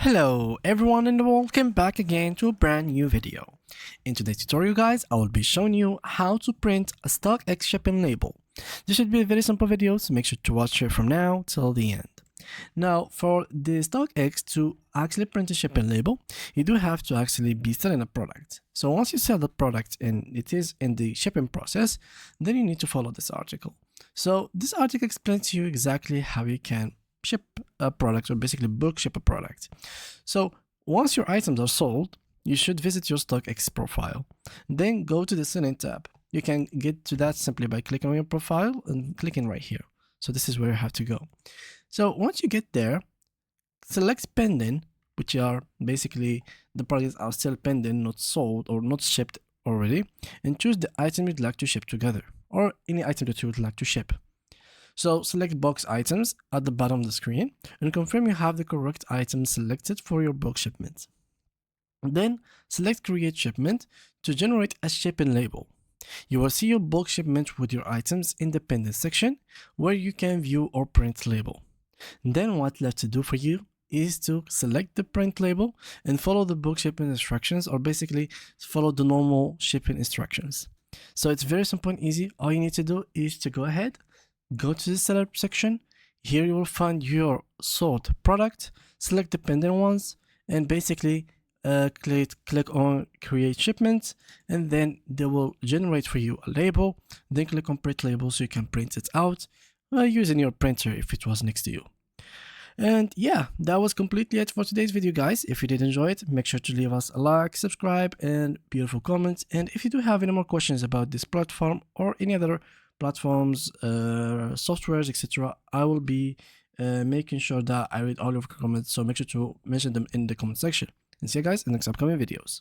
Hello everyone and welcome back again to a brand new video. In today's tutorial guys, I will be showing you how to print a Stockx shipping label. This should be a very simple video, so make sure to watch it from now till the end. Now for the Stockx to actually print a shipping label, you do have to actually be selling a product. So once you sell the product and it is in the shipping process, then you need to follow this article. So this article explains to you exactly how you can ship a product, or basically book ship a product. So once your items are sold, you should visit your Stockx profile. Then go to the selling tab. You can get to that simply by clicking on your profile and clicking right here. So this is where you have to go. So once you get there, select pending, which are basically the products are still pending, not sold or not shipped already, and choose the item you'd like to ship together, or any item that you would like to ship. So select box items at the bottom of the screen and confirm you have the correct items selected for your box shipment. Then select create shipment to generate a shipping label. You will see your bulk shipment with your items in the pending section where you can view or print label. Then what's left to do for you is to select the print label and follow the book shipping instructions, or basically follow the normal shipping instructions. So it's very simple and easy. All you need to do is to go ahead, go to the seller section. Here you will find your sold product, select the pending ones, and basically click on create shipment, and then they will generate for you a label. Then click on print label so you can print it out using your printer if it was next to you. And yeah, that was completely it for today's video guys. If you did enjoy it, make sure to leave us a like, subscribe, and beautiful comments. And if you do have any more questions about this platform or any other platforms, softwares, etc., I will be making sure that I read all of your comments, so make sure to mention them in the comment section. And see you guys in the next upcoming videos.